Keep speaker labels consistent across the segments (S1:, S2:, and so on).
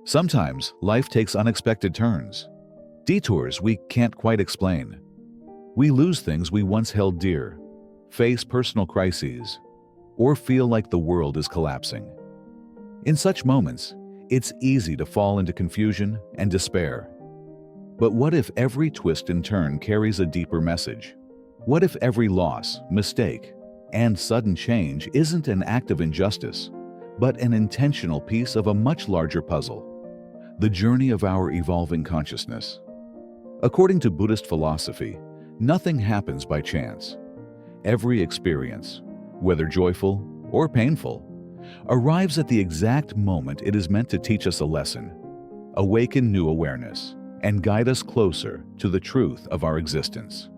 S1: Sometimes life takes unexpected turns, detours we can't quite explain. We lose things we once held dear, face personal crises, or feel like the world is collapsing. In such moments, it's easy to fall into confusion and despair. But what if every twist and turn carries a deeper message? What if every loss, mistake, and sudden change isn't an act of injustice, but an intentional piece of a much larger puzzle? The journey of our evolving consciousness. According to Buddhist philosophy, nothing happens by chance. Every experience, whether joyful or painful, arrives at the exact moment it is meant to teach us a lesson, awaken new awareness, and guide us closer to the truth of our existence.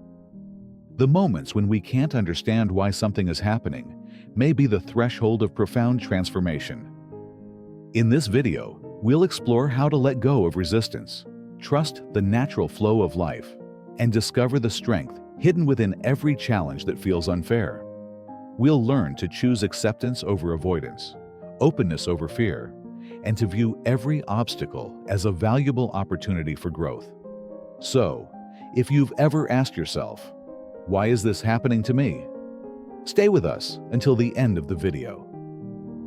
S1: The moments when we can't understand why something is happening may be the threshold of profound transformation. In this video, we'll explore how to let go of resistance, trust the natural flow of life, and discover the strength hidden within every challenge that feels unfair. We'll learn to choose acceptance over avoidance, openness over fear, and to view every obstacle as a valuable opportunity for growth. So, if you've ever asked yourself, "Why is this happening to me?" Stay with us until the end of the video.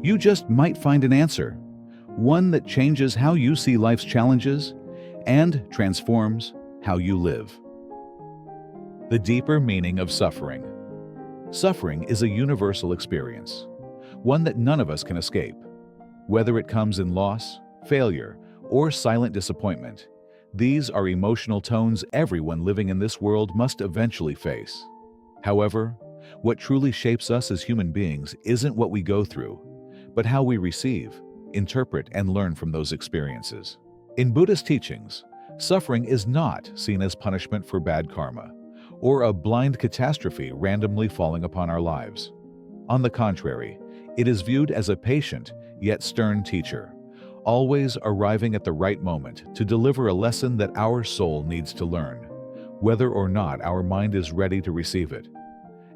S1: You just might find an answer, one that changes how you see life's challenges and transforms how you live. The deeper meaning of suffering. Suffering is a universal experience, one that none of us can escape. Whether it comes in loss, failure, or silent disappointment, these are emotional tones everyone living in this world must eventually face. However, what truly shapes us as human beings isn't what we go through, but how we receive, interpret, and learn from those experiences. In Buddhist teachings, suffering is not seen as punishment for bad karma, or a blind catastrophe randomly falling upon our lives. On the contrary, it is viewed as a patient yet stern teacher, always arriving at the right moment to deliver a lesson that our soul needs to learn, whether or not our mind is ready to receive it.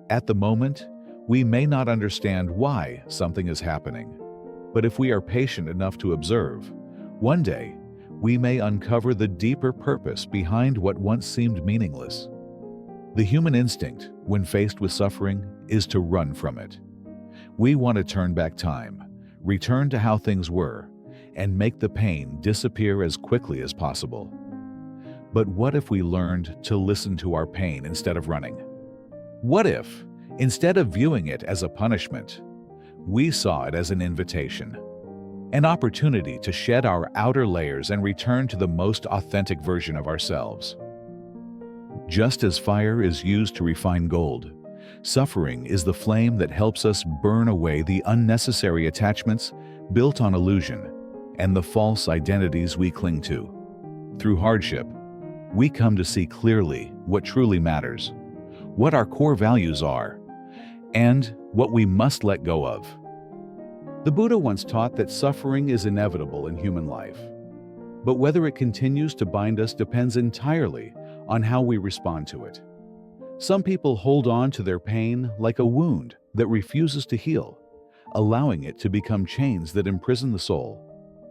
S1: At the moment, we may not understand why something is happening, but if we are patient enough to observe, one day we may uncover the deeper purpose behind what once seemed meaningless. The human instinct, when faced with suffering, is to run from it. We want to turn back time, return to how things were, and make the pain disappear as quickly as possible. But what if we learned to listen to our pain instead of running? What if, instead of viewing it as a punishment, we saw it as an invitation, an opportunity to shed our outer layers and return to the most authentic version of ourselves? Just as fire is used to refine gold, suffering is the flame that helps us burn away the unnecessary attachments built on illusion and the false identities we cling to. Through hardship, we come to see clearly what truly matters, what our core values are, and what we must let go of. The Buddha once taught that suffering is inevitable in human life, but whether it continues to bind us depends entirely on how we respond to it. Some people hold on to their pain like a wound that refuses to heal, allowing it to become chains that imprison the soul.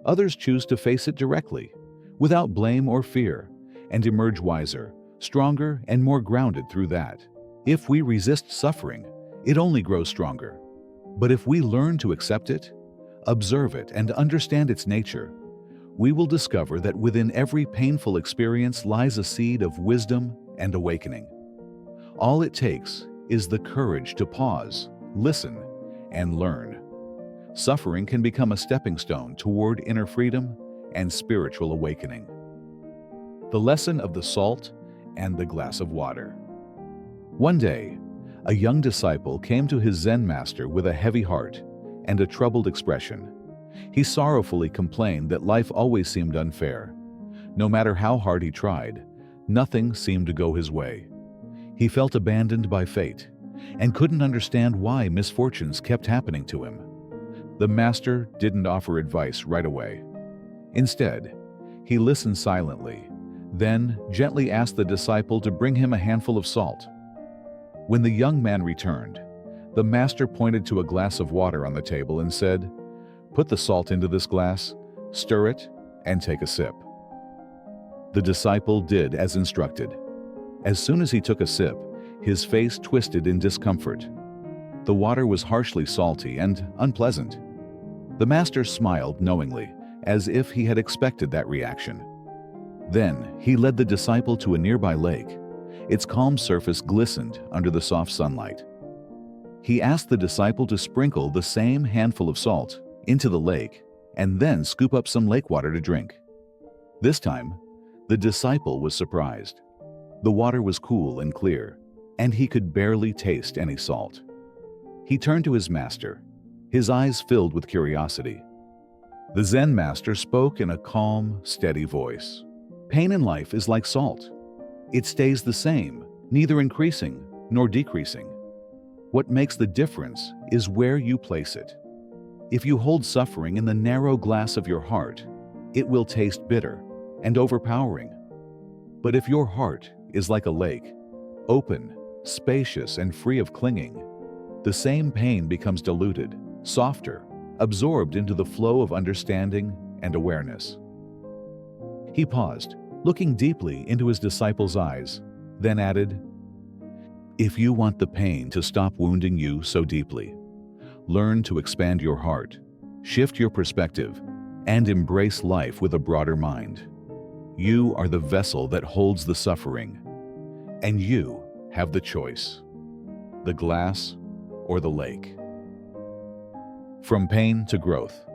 S1: Others choose to face it directly, without blame or fear, and emerge wiser, stronger, and more grounded through that. If we resist suffering, it only grows stronger. But if we learn to accept it, observe it, and understand its nature, we will discover that within every painful experience lies a seed of wisdom and awakening. All it takes is the courage to pause, listen, and learn. Suffering can become a stepping stone toward inner freedom and spiritual awakening. The lesson of the salt and the glass of water. One day, a young disciple came to his Zen master with a heavy heart and a troubled expression. He sorrowfully complained that life always seemed unfair. No matter how hard he tried, nothing seemed to go his way. He felt abandoned by fate and couldn't understand why misfortunes kept happening to him. The master didn't offer advice right away. Instead, he listened silently, then gently asked the disciple to bring him a handful of salt. When the young man returned, the master pointed to a glass of water on the table and said, "Put the salt into this glass, stir it, and take a sip." The disciple did as instructed. As soon as he took a sip, his face twisted in discomfort. The water was harshly salty and unpleasant. The master smiled knowingly, as if he had expected that reaction. Then he led the disciple to a nearby lake. Its calm surface glistened under the soft sunlight. He asked the disciple to sprinkle the same handful of salt into the lake and then scoop up some lake water to drink. This time, the disciple was surprised. The water was cool and clear, and he could barely taste any salt. He turned to his master, his eyes filled with curiosity. The Zen master spoke in a calm, steady voice. "Pain in life is like salt. It stays the same, neither increasing nor decreasing. What makes the difference is where you place it. If you hold suffering in the narrow glass of your heart, it will taste bitter and overpowering. But if your heart is like a lake, open, spacious, and free of clinging, the same pain becomes diluted, softer, absorbed into the flow of understanding and awareness." He paused, looking deeply into his disciple's eyes, then added, "If you want the pain to stop wounding you so deeply, learn to expand your heart, shift your perspective, and embrace life with a broader mind. You are the vessel that holds the suffering, and you have the choice: the glass or the lake." From pain to growth.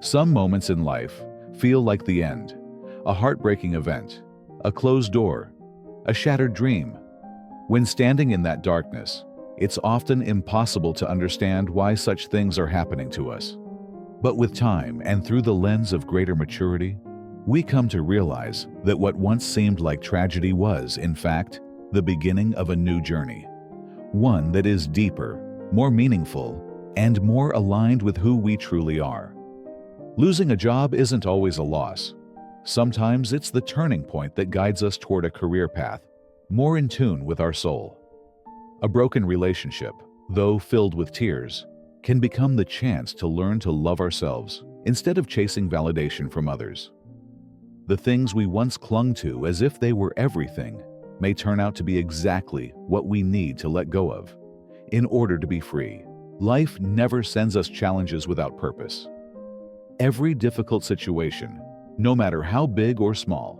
S1: Some moments in life feel like the end, a heartbreaking event, a closed door, a shattered dream. When standing in that darkness, it's often impossible to understand why such things are happening to us. But with time and through the lens of greater maturity, we come to realize that what once seemed like tragedy was, in fact, the beginning of a new journey. One that is deeper, more meaningful, and more aligned with who we truly are. Losing a job isn't always a loss. Sometimes it's the turning point that guides us toward a career path more in tune with our soul. A broken relationship, though filled with tears, can become the chance to learn to love ourselves instead of chasing validation from others. The things we once clung to as if they were everything may turn out to be exactly what we need to let go of in order to be free. Life never sends us challenges without purpose. Every difficult situation, no matter how big or small,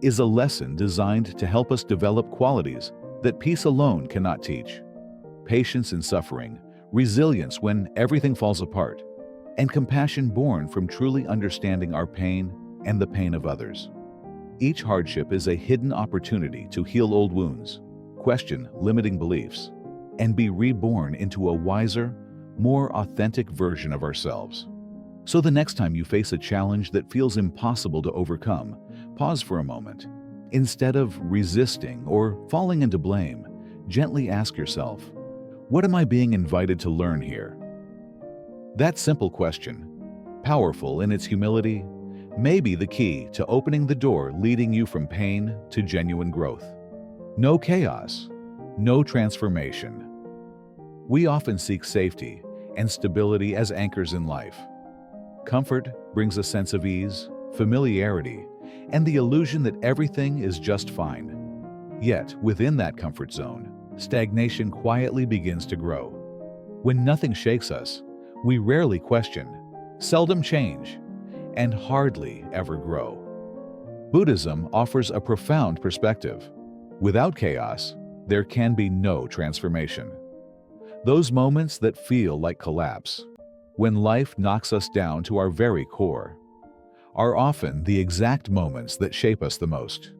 S1: is a lesson designed to help us develop qualities that peace alone cannot teach. Patience in suffering, resilience when everything falls apart, and compassion born from truly understanding our pain and the pain of others. Each hardship is a hidden opportunity to heal old wounds, question limiting beliefs, and be reborn into a wiser, more authentic version of ourselves. So the next time you face a challenge that feels impossible to overcome, pause for a moment. Instead of resisting or falling into blame, gently ask yourself, what am I being invited to learn here? That simple question, powerful in its humility, may be the key to opening the door leading you from pain to genuine growth. No chaos, no transformation. We often seek safety and stability as anchors in life. Comfort brings a sense of ease, familiarity, and the illusion that everything is just fine. Yet, within that comfort zone, stagnation quietly begins to grow. When nothing shakes us, we rarely question, seldom change, and hardly ever grow. Buddhism offers a profound perspective. Without chaos, there can be no transformation. Those moments that feel like collapse, when life knocks us down to our very core, are often the exact moments that shape us the most.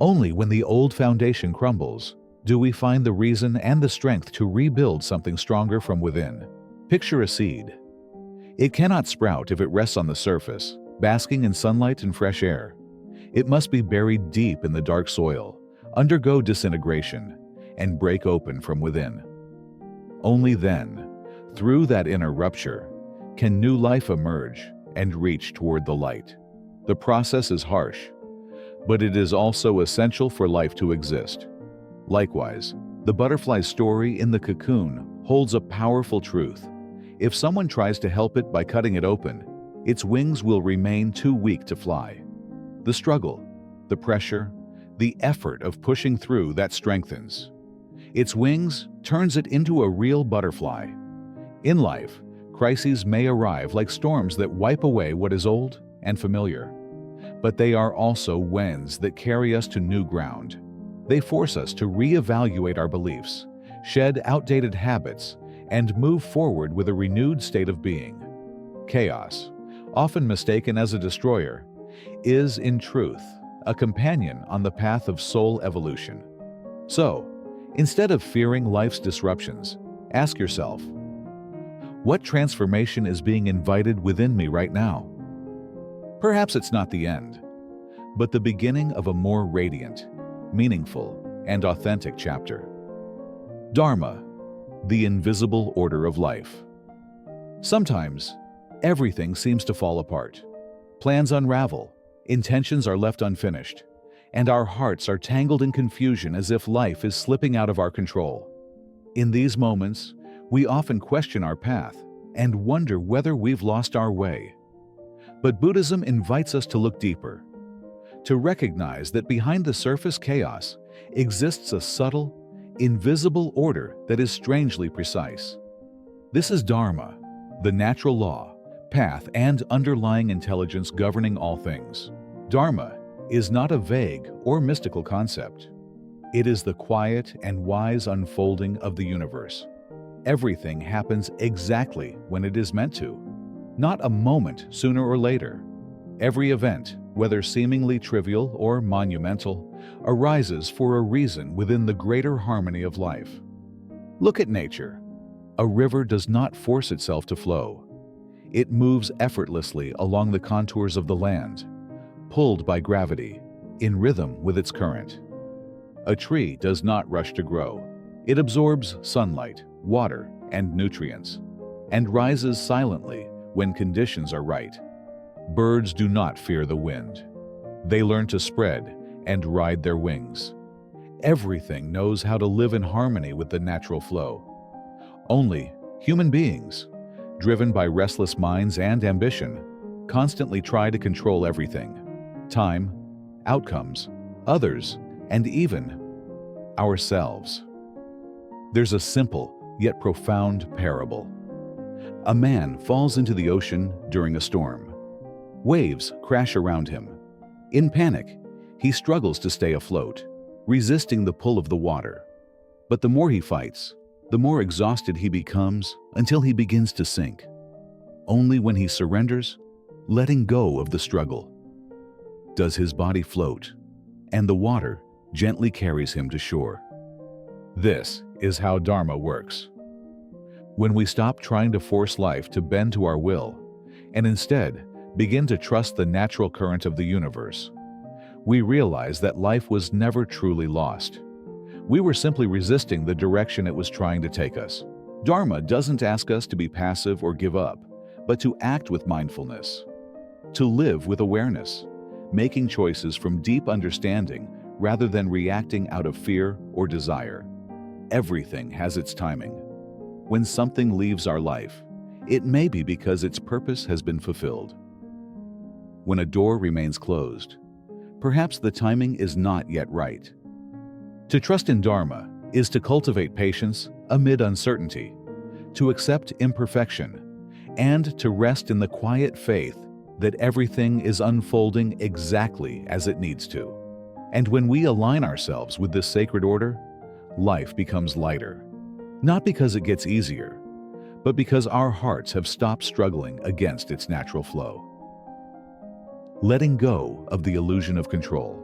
S1: Only when the old foundation crumbles do we find the reason and the strength to rebuild something stronger from within. Picture a seed. It cannot sprout if it rests on the surface, basking in sunlight and fresh air. It must be buried deep in the dark soil, undergo disintegration, and break open from within. Only then, through that inner rupture, can new life emerge and reach toward the light. The process is harsh, but it is also essential for life to exist. Likewise, the butterfly's story in the cocoon holds a powerful truth. If someone tries to help it by cutting it open, its wings will remain too weak to fly. The struggle, the pressure, the effort of pushing through that strengthens. Its wings turns it into a real butterfly. In life, crises may arrive like storms that wipe away what is old and familiar. But they are also winds that carry us to new ground. They force us to reevaluate our beliefs, shed outdated habits, and move forward with a renewed state of being. Chaos, often mistaken as a destroyer, is, in truth, a companion on the path of soul evolution. So, instead of fearing life's disruptions, ask yourself, what transformation is being invited within me right now? Perhaps it's not the end, but the beginning of a more radiant, meaningful, and authentic chapter. Dharma, the invisible order of life. Sometimes, everything seems to fall apart. Plans unravel, intentions are left unfinished, and our hearts are tangled in confusion as if life is slipping out of our control. In these moments, we often question our path and wonder whether we've lost our way. But Buddhism invites us to look deeper, to recognize that behind the surface chaos exists a subtle, invisible order that is strangely precise. This is Dharma, the natural law, path, and underlying intelligence governing all things. Dharma is not a vague or mystical concept. It is the quiet and wise unfolding of the universe. Everything happens exactly when it is meant to, not a moment sooner or later. Every event, whether seemingly trivial or monumental, arises for a reason within the greater harmony of life. Look at nature. A river does not force itself to flow. It moves effortlessly along the contours of the land, pulled by gravity, in rhythm with its current. A tree does not rush to grow. It absorbs sunlight, water, and nutrients, and rises silently when conditions are right. Birds do not fear the wind. They learn to spread and ride their wings. Everything knows how to live in harmony with the natural flow. Only human beings, driven by restless minds and ambition, constantly try to control everything: time, outcomes, others, and even ourselves. There's a simple yet profound parable. A man falls into the ocean during a storm. Waves crash around him. In panic, he struggles to stay afloat, resisting the pull of the water. But the more he fights, the more exhausted he becomes until he begins to sink. Only when he surrenders, letting go of the struggle, does his body float, and the water gently carries him to shore. This is how Dharma works. When we stop trying to force life to bend to our will, and instead begin to trust the natural current of the universe, we realize that life was never truly lost. We were simply resisting the direction it was trying to take us. Dharma doesn't ask us to be passive or give up, but to act with mindfulness, to live with awareness, making choices from deep understanding rather than reacting out of fear or desire. Everything has its timing. When something leaves our life, it may be because its purpose has been fulfilled. When a door remains closed, perhaps the timing is not yet right. To trust in Dharma is to cultivate patience amid uncertainty, to accept imperfection, and to rest in the quiet faith that everything is unfolding exactly as it needs to. And when we align ourselves with this sacred order, life becomes lighter. Not because it gets easier, but because our hearts have stopped struggling against its natural flow. Letting go of the illusion of control.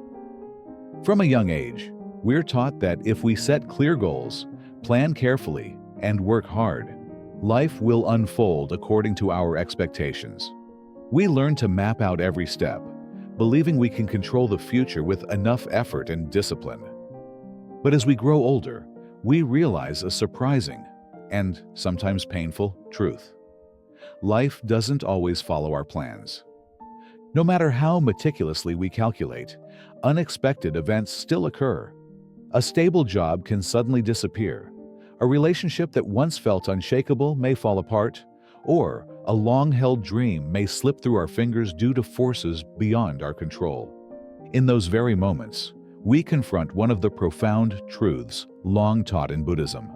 S1: From a young age, we're taught that if we set clear goals, plan carefully, and work hard, life will unfold according to our expectations. We learn to map out every step, believing we can control the future with enough effort and discipline. But as we grow older, we realize a surprising, and sometimes painful, truth. Life doesn't always follow our plans. No matter how meticulously we calculate, unexpected events still occur. A stable job can suddenly disappear. A relationship that once felt unshakable may fall apart, or A long-held dream may slip through our fingers due to forces beyond our control. In those very moments, we confront one of the profound truths long taught in Buddhism.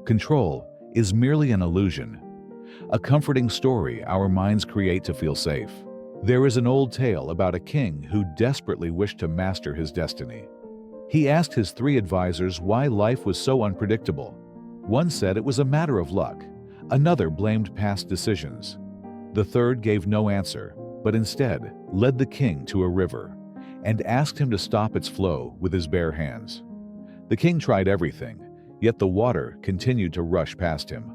S1: Control is merely an illusion, a comforting story our minds create to feel safe. There is an old tale about a king who desperately wished to master his destiny. He asked his 3 advisors why life was so unpredictable. One said it was a matter of luck. Another blamed past decisions. The third gave no answer, but instead led the king to a river and asked him to stop its flow with his bare hands. The king tried everything, yet the water continued to rush past him.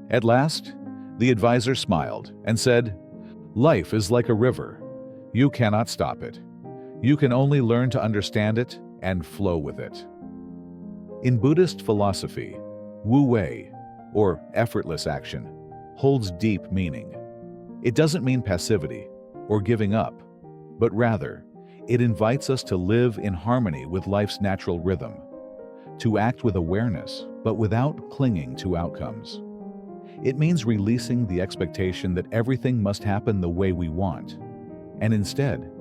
S1: At last, the advisor smiled and said, "Life is like a river. You cannot stop it. You can only learn to understand it and flow with it." In Buddhist philosophy, Wu Wei, or effortless action, holds deep meaning. It doesn't mean passivity or giving up, but rather, it invites us to live in harmony with life's natural rhythm, to act with awareness, but without clinging to outcomes. It means releasing the expectation that everything must happen the way we want, and instead,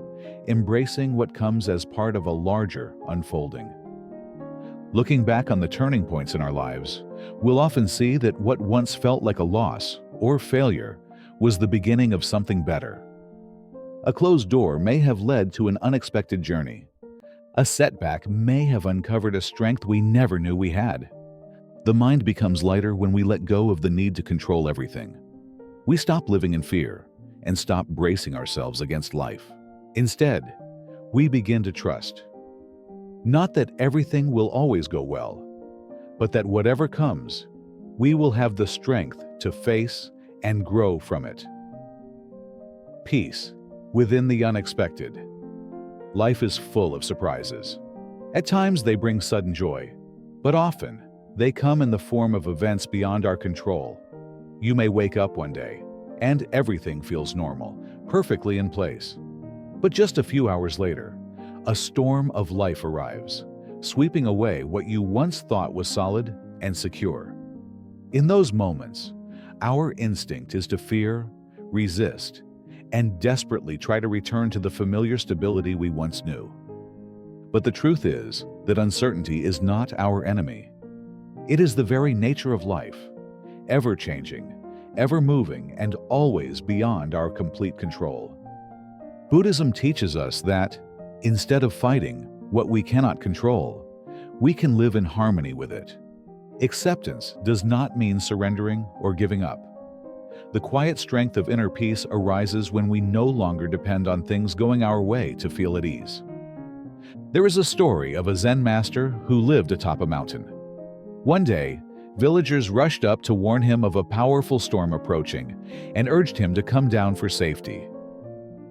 S1: embracing what comes as part of a larger unfolding. Looking back on the turning points in our lives, we'll often see that what once felt like a loss or failure was the beginning of something better. A closed door may have led to an unexpected journey. A setback may have uncovered a strength we never knew we had. The mind becomes lighter when we let go of the need to control everything. We stop living in fear and stop bracing ourselves against life. Instead, we begin to trust. Not that everything will always go well, but that whatever comes, we will have the strength to face and grow from it. Peace within the unexpected. Life is full of surprises. At times they bring sudden joy, but often they come in the form of events beyond our control. You may wake up one day, and everything feels normal, perfectly in place. But just a few hours later, a storm of life arrives, sweeping away what you once thought was solid and secure. In those moments, our instinct is to fear, resist, and desperately try to return to the familiar stability we once knew. But the truth is that uncertainty is not our enemy. It is the very nature of life, ever-changing, ever-moving, and always beyond our complete control. Buddhism teaches us that, instead of fighting what we cannot control, we can live in harmony with it. Acceptance does not mean surrendering or giving up. The quiet strength of inner peace arises when we no longer depend on things going our way to feel at ease. There is a story of a Zen master who lived atop a mountain. One day, villagers rushed up to warn him of a powerful storm approaching and urged him to come down for safety.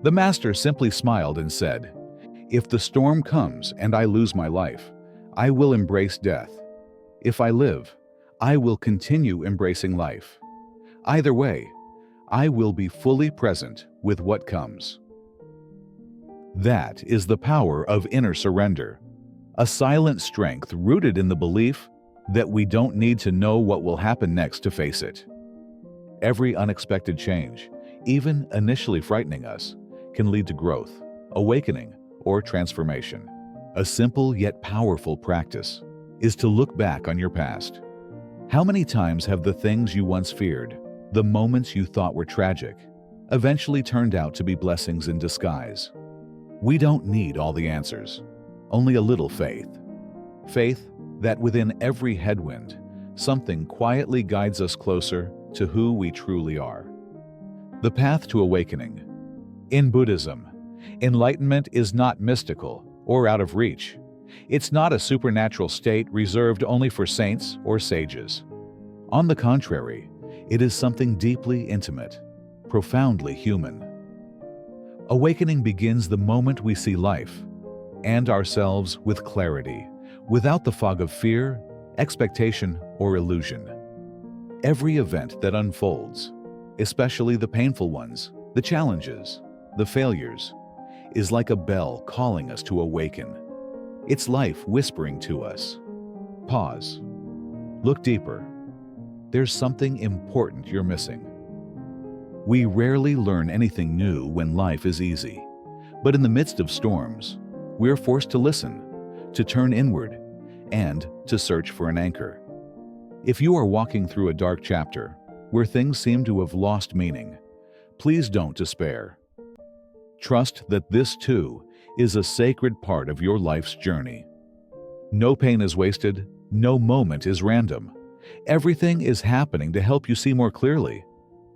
S1: The master simply smiled and said, "If the storm comes and I lose my life, I will embrace death. If I live, I will continue embracing life. Either way, I will be fully present with what comes." That is the power of inner surrender, a silent strength rooted in the belief that we don't need to know what will happen next to face it. Every unexpected change, even initially frightening us, can lead to growth, awakening, or transformation. A simple yet powerful practice is to look back on your past. How many times have the things you once feared, the moments you thought were tragic, eventually turned out to be blessings in disguise? We don't need all the answers, only a little faith. Faith that within every headwind, something quietly guides us closer to who we truly are. The path to awakening. In Buddhism, enlightenment is not mystical or out of reach. It's not a supernatural state reserved only for saints or sages. On the contrary, it is something deeply intimate, profoundly human. Awakening begins the moment we see life and ourselves with clarity, without the fog of fear, expectation, or illusion. Every event that unfolds, especially the painful ones, the challenges, the failures, is like a bell calling us to awaken. It's life whispering to us. Pause. Look deeper. There's something important you're missing. We rarely learn anything new when life is easy. But in the midst of storms, we're forced to listen, to turn inward, and to search for an anchor. If you are walking through a dark chapter where things seem to have lost meaning, please don't despair. Trust that this too is a sacred part of your life's journey. No pain is wasted, no moment is random. Everything is happening to help you see more clearly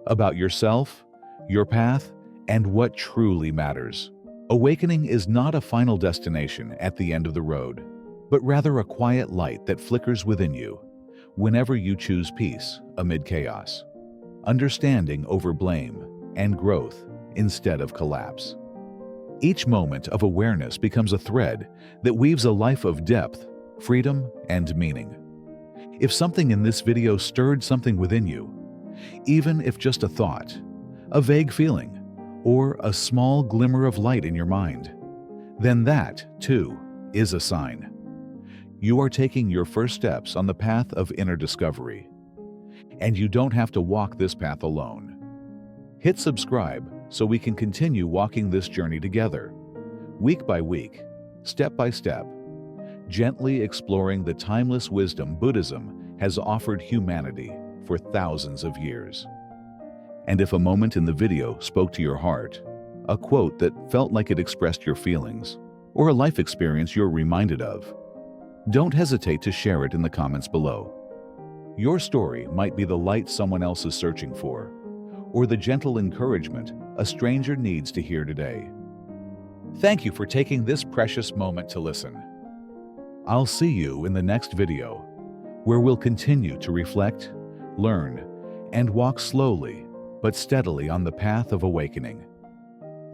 S1: about yourself, your path, and what truly matters. Awakening is not a final destination at the end of the road, but rather a quiet light that flickers within you whenever you choose peace amid chaos, understanding over blame, and growth instead of collapse. Each moment of awareness becomes a thread that weaves a life of depth, freedom, and meaning. If something in this video stirred something within you, even if just a thought, a vague feeling, or a small glimmer of light in your mind, then that, too, is a sign. You are taking your first steps on the path of inner discovery, and you don't have to walk this path alone. Hit subscribe so we can continue walking this journey together, week by week, step by step, gently exploring the timeless wisdom Buddhism has offered humanity for thousands of years. And if a moment in the video spoke to your heart, a quote that felt like it expressed your feelings, or a life experience you're reminded of, don't hesitate to share it in the comments below. Your story might be the light someone else is searching for, or the gentle encouragement a stranger needs to hear today. Thank you for taking this precious moment to listen. I'll see you in the next video, where we'll continue to reflect, learn, and walk slowly but steadily on the path of awakening.